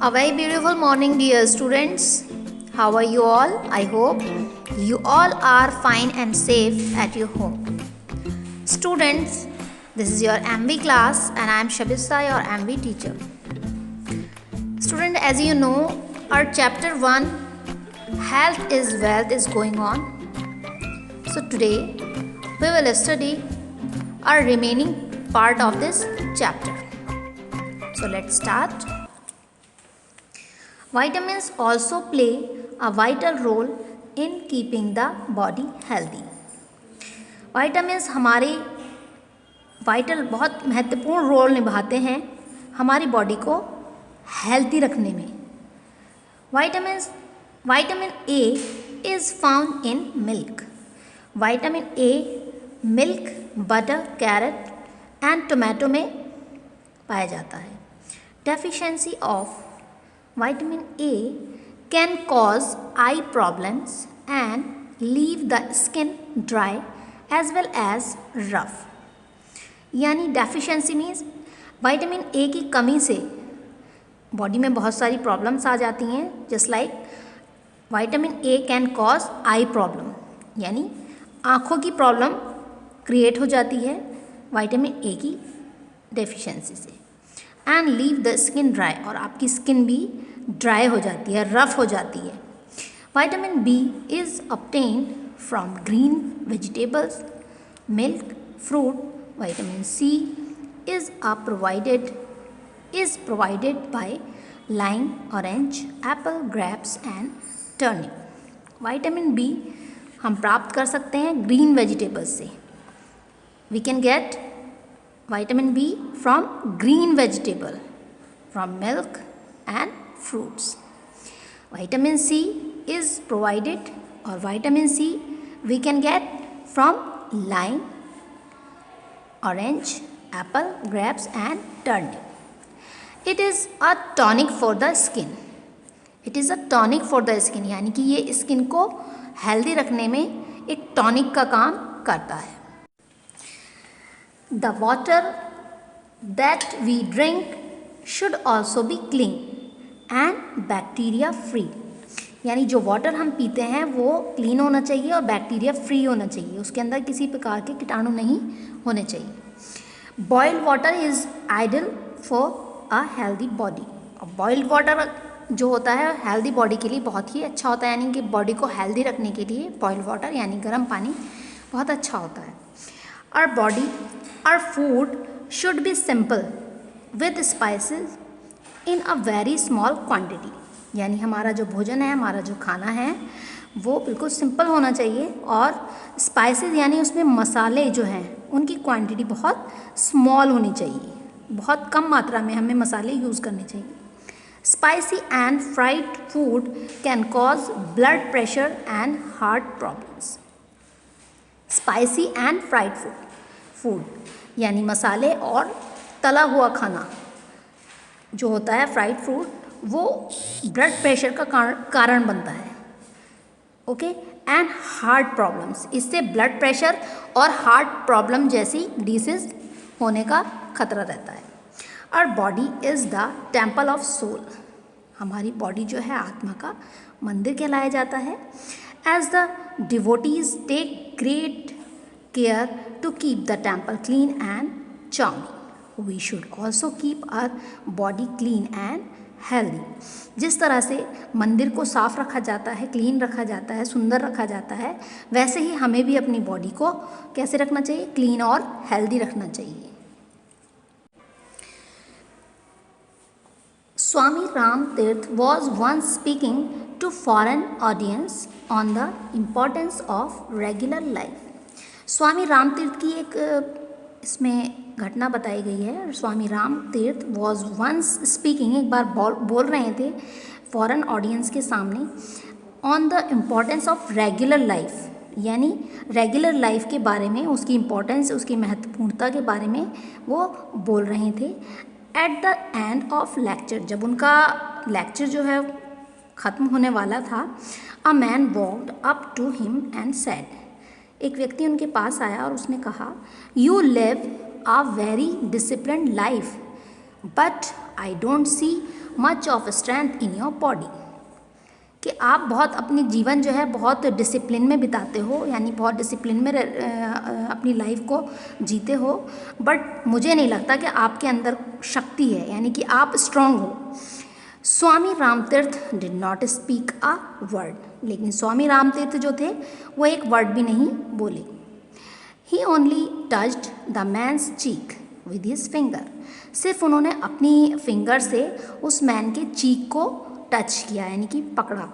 A very beautiful morning, dear students. How are you all? I hope you all are fine and safe at your home. Students, this is your MV class and I am Shabissa, your MV teacher. Student, as you know, our chapter 1, Health is Wealth, is going on. So today, we will study our remaining part of this chapter. So let's start. Vitamins also play a vital role in keeping the body healthy. Vitamins हमारे बहुत महत्वपूर्ण role निभाते हैं हमारी body को healthy रखने में. Vitamin A is found in milk. Vitamin A milk, butter, carrot and tomato में पाया जाता है. Deficiency of Vitamin A can cause eye problems and leave the skin dry as well as rough. यानी deficiency means vitamin A की कमी से body में बहुत सारी प्रॉब्लम्स आ जाती हैं. Just like vitamin A can cause I problem, यानी आँखों की प्रॉब्लम क्रिएट हो जाती है विटामिन ए की डेफिशिएंसी से. And leave the skin dry, और आपकी स्किन भी ड्राई हो जाती है, रफ हो जाती है. Vitamin B is obtained from green vegetables, milk, fruit. Vitamin C is provided by lime, orange, apple, grapes and turnip. Vitamin B हम प्राप्त कर सकते हैं ग्रीन वेजिटेबल्स से. We can get vitamin B from green vegetable, from milk and fruits. Vitamin C is provided, or vitamin C we can get from lime, orange, apple, grapes and turnip. It is a tonic for the skin. It is a tonic for the skin, यानी कि ये skin को healthy रखने में एक tonic का काम करता है. The water that we drink should also be clean and bacteria free. यानी जो वाटर हम पीते हैं वो क्लीन होना चाहिए और बैक्टीरिया फ्री होना चाहिए, उसके अंदर किसी प्रकार के कीटाणु नहीं होने चाहिए. Boiled water is ideal for a healthy body. और बॉइल्ड वाटर जो होता है हेल्दी बॉडी के लिए बहुत ही अच्छा होता है, यानी कि बॉडी को हेल्दी रखने के लिए बॉइल्ड वाटर यानी गर्म पानी बहुत अच्छा होता है. Our food should be simple with spices in a very small quantity. यानी हमारा जो भोजन है, हमारा जो खाना है वो बिल्कुल सिंपल होना चाहिए, और स्पाइसेस यानी उसमें मसाले जो हैं उनकी क्वांटिटी बहुत स्मॉल होनी चाहिए, बहुत कम मात्रा में हमें मसाले यूज़ करने चाहिए. Spicy and fried food can cause blood pressure and heart problems. Spicy and fried food यानी मसाले और तला हुआ खाना जो होता है फ्राइड फूड, वो ब्लड प्रेशर का कारण बनता है. ओके. एंड हार्ट प्रॉब्लम्स, इससे ब्लड प्रेशर और हार्ट प्रॉब्लम जैसी डिसीज होने का खतरा रहता है. Our body is the temple of soul. हमारी बॉडी जो है आत्मा का मंदिर कहलाया जाता है. As the devotees take great care to keep the temple clean and charming, we should also keep our body clean and healthy. जिस तरह से मंदिर को साफ रखा जाता है, क्लीन रखा जाता है, सुंदर रखा जाता है, वैसे ही हमें भी अपनी बॉडी को कैसे रखना चाहिए, क्लीन और हेल्दी रखना चाहिए. Swami Ram Tirth was once speaking to foreign audience on the importance of regular life. स्वामी राम तीर्थ की एक इसमें घटना बताई गई है. स्वामी राम तीर्थ वॉज वंस स्पीकिंग, एक बार बोल रहे थे फॉरेन ऑडियंस के सामने on the importance of regular life, यानी रेगुलर लाइफ के बारे में, उसकी इम्पोर्टेंस, उसकी महत्वपूर्णता के बारे में वो बोल रहे थे. At the end of lecture, जब उनका लेक्चर जो है ख़त्म होने वाला था, a man walked up to him and said, एक व्यक्ति उनके पास आया और उसने कहा, you live a very disciplined life, but I don't see much of strength in your body, कि आप बहुत अपनी जीवन जो है बहुत डिसिप्लिन में बिताते हो, यानी बहुत डिसिप्लिन में अपनी लाइफ को जीते हो, बट मुझे नहीं लगता कि आपके अंदर शक्ति है, यानी कि आप स्ट्रांग हो। Swami Ramatirtha did not speak a word, लेकिन स्वामी रामतीर्थ जो थे वो एक वर्ड भी नहीं बोले। He only touched the man's cheek with his finger, सिर्फ उन्होंने अपनी फिंगर से उस मैन के चीक को टच किया, यानी कि पकड़ा।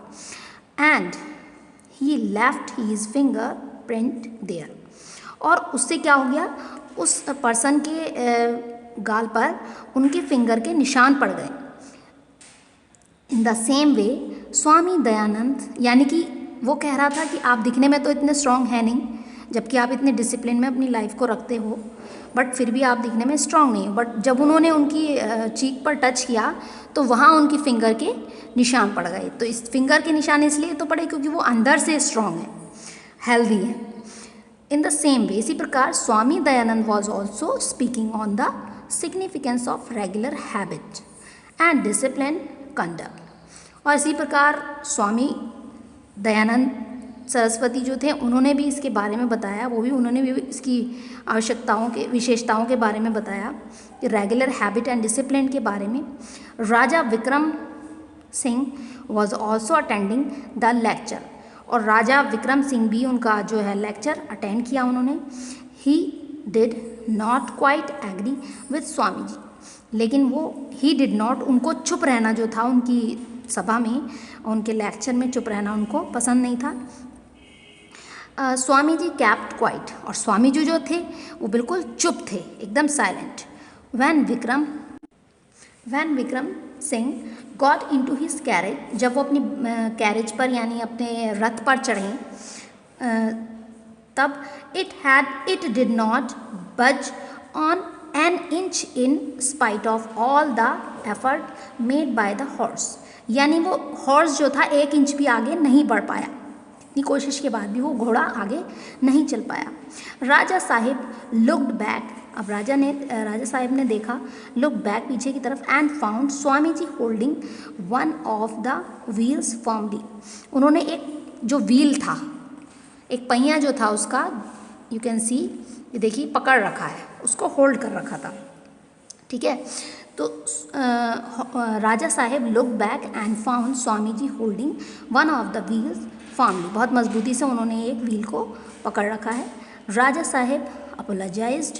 And he left his finger print there, और उससे क्या हो गया, उस पर्सन के गाल पर उनके फिंगर के निशान पड़ गए। In the same way Swami Dayanand, यानी कि वो कह रहा था कि आप दिखने में तो इतने स्ट्रांग हैं नहीं, जबकि आप इतने डिसिप्लिन में अपनी लाइफ को रखते हो, बट फिर भी आप दिखने में स्ट्रांग नहीं हो। बट जब उन्होंने उनकी चीक पर टच किया तो वहाँ उनकी फिंगर के निशान पड़ गए। तो इस फिंगर के निशान इसलिए तो पड़े क्योंकि वो अंदर से स्ट्रांग है, हेल्दी है। इन द सेम वे, इसी प्रकार Swami Dayanand was also speaking on the significance of regular habit and discipline conduct. और इसी प्रकार स्वामी दयानंद सरस्वती जो थे उन्होंने भी इसके बारे में बताया, उन्होंने भी इसकी आवश्यकताओं के विशेषताओं के बारे में बताया, कि रेगुलर हैबिट एंड डिसिप्लिन के बारे में। Raja Vikram Singh was also attending the lecture, और राजा विक्रम सिंह भी उनका जो है लेक्चर अटेंड किया उन्होंने। He did not quite agree with Swami ji, लेकिन वो ही डिड नॉट, उनको चुप रहना जो था उनकी सभा में, उनके लेक्चर में चुप रहना उनको पसंद नहीं था। स्वामी जी कैप्ट क्वाइट, और स्वामी जी जो थे वो बिल्कुल चुप थे, एकदम silent. When Vikram Singh got into his carriage, जब वो अपनी कैरेज पर यानी अपने रथ पर चढ़े, तब इट डिड नॉट बज on an inch in spite of all the effort made by the horse, यानी वो हॉर्स जो था 1 इंच भी आगे नहीं बढ़ पाया, इतनी कोशिश के बाद भी वो घोड़ा आगे नहीं चल पाया। राजा साहिब लुक्ड बैक, अब राजा साहिब ने देखा, लुक बैक पीछे की तरफ, and found Swami ji holding one of the wheels firmly, उन्होंने एक जो व्हील था, एक पहिया जो था उसका, यू कैन सी, ये देखिए पकड़ रखा है, उसको होल्ड कर रखा था, ठीक है। तो राजा साहेब look back and found Swami ji holding one of the wheels firmly, बहुत मजबूती से उन्होंने एक व्हील को पकड़ रखा है। राजा साहेब apologized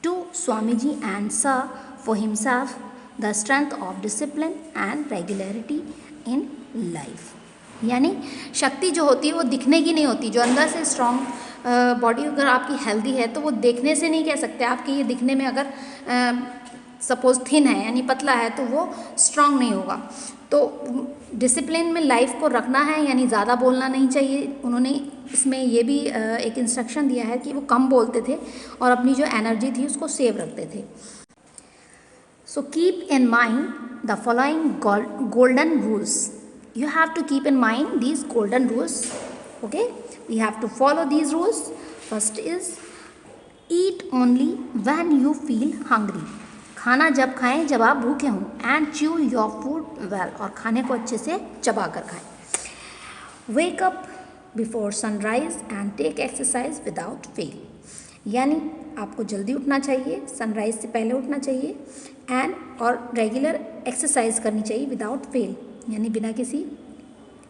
to Swami ji and saw for himself the strength of discipline and regularity in life, यानी शक्ति जो होती है वो दिखने की नहीं होती, जो अंदर से स्ट्रॉन्ग बॉडी अगर आपकी हेल्दी है तो वो देखने से नहीं कह सकते आपकी ये दिखने में, अगर सपोज थिन है यानी पतला है तो वो स्ट्रांग नहीं होगा। तो डिसिप्लिन में लाइफ को रखना है, यानी ज़्यादा बोलना नहीं चाहिए। उन्होंने इसमें ये भी एक इंस्ट्रक्शन दिया है कि वो कम बोलते थे और अपनी जो एनर्जी थी उसको सेव रखते थे। So keep in mind the following golden rules. You have to keep in mind these golden rules. Okay, we have to follow these rules. First is eat only when you feel hungry. खाना जब खाएं जब आप भूखे हों, and chew your food well, और खाने को अच्छे से चबा कर खाएं। Wake up before sunrise and take exercise without fail, यानी आपको जल्दी उठना चाहिए, सनराइज से पहले उठना चाहिए, एंड और रेगुलर एक्सरसाइज करनी चाहिए विदाउट फेल, यानी बिना किसी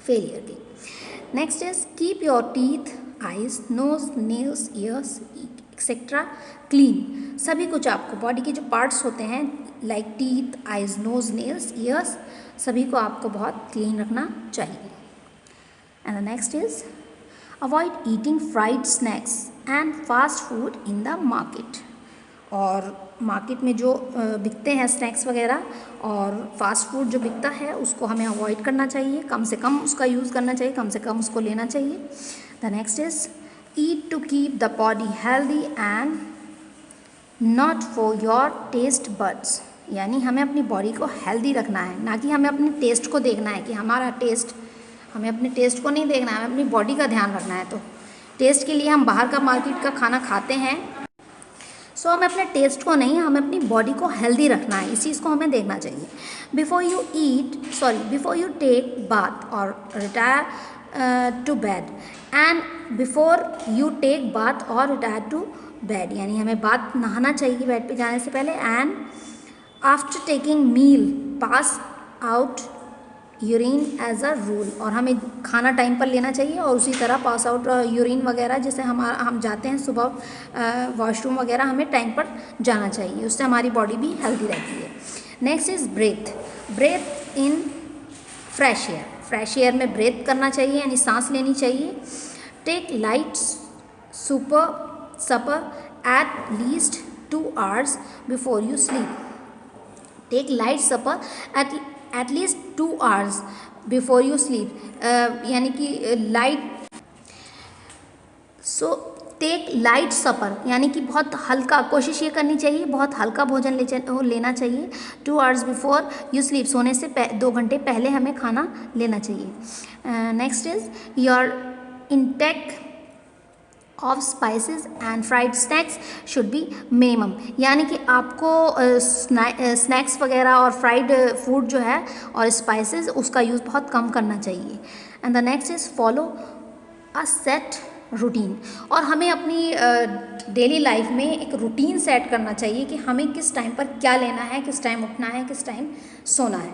फेलियर के। Next is keep your teeth, eyes, nose, nails, ears etcetera clean. सभी कुछ आपको बॉडी के जो पार्ट्स होते हैं like teeth, eyes, nose, nails, ears, सभी को आपको बहुत क्लीन रखना चाहिए। And the next is avoid eating fried snacks and fast food in the market, और मार्केट में जो बिकते हैं स्नैक्स वगैरह और फास्ट फूड जो बिकता है उसको हमें अवॉइड करना चाहिए, कम से कम उसका यूज़ करना चाहिए, कम से कम उसको लेना चाहिए। The next is eat to keep the body healthy and not for your taste buds, यानी हमें अपनी बॉडी को हेल्दी रखना है, ना कि हमें अपने टेस्ट को देखना है कि हमारा टेस्ट, हमें अपने टेस्ट को नहीं देखना है, हमें अपनी बॉडी का ध्यान रखना है। तो टेस्ट के लिए हम बाहर का मार्केट का खाना खाते हैं। सो हमें अपने टेस्ट को नहीं, हमें अपनी बॉडी को हेल्दी रखना है, इस चीज़ को हमें देखना चाहिए. बिफोर यू टेक बाथ और retire to bed, and before you take bath और रिटायर टू बेड, यानी हमें बात नहाना चाहिए बेड पे जाने से पहले. And after taking meal pass out urine as a rule, और हमें खाना टाइम पर लेना चाहिए और उसी तरह पास आउट यूरिन वगैरह, जैसे हम जाते हैं सुबह वॉशरूम वगैरह, हमें टाइम पर जाना चाहिए, उससे हमारी बॉडी भी हेल्दी रहती है. Next is breathe in fresh air. Fresh air में ब्रेथ करना चाहिए, यानी सांस लेनी चाहिए. Take light supper at least 2 hours before you sleep. Take light supper at least 2 hours before you sleep, यानी कि टेक लाइट सपर, यानी कि बहुत हल्का, कोशिश ये करनी चाहिए बहुत हल्का भोजन लेना चाहिए. 2 hours बिफोर यू स्लीप, सोने से 2 घंटे पहले हमें खाना लेना चाहिए. Next is your intake of spices and fried snacks should be minimum, यानी कि आपको स्नैक्स वगैरह और फ्राइड फूड जो है और स्पाइसेस, उसका यूज़ बहुत कम करना चाहिए. And the next is follow a set routine, और हमें अपनी डेली लाइफ में एक रूटीन सेट करना चाहिए कि हमें किस टाइम पर क्या लेना है, किस टाइम उठना है, किस टाइम सोना है.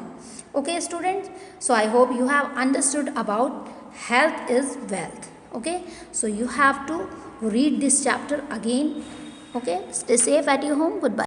Okay students, so I hope you have understood about health is wealth. Okay, so you have to read this chapter again. Okay, stay safe at your home. Goodbye.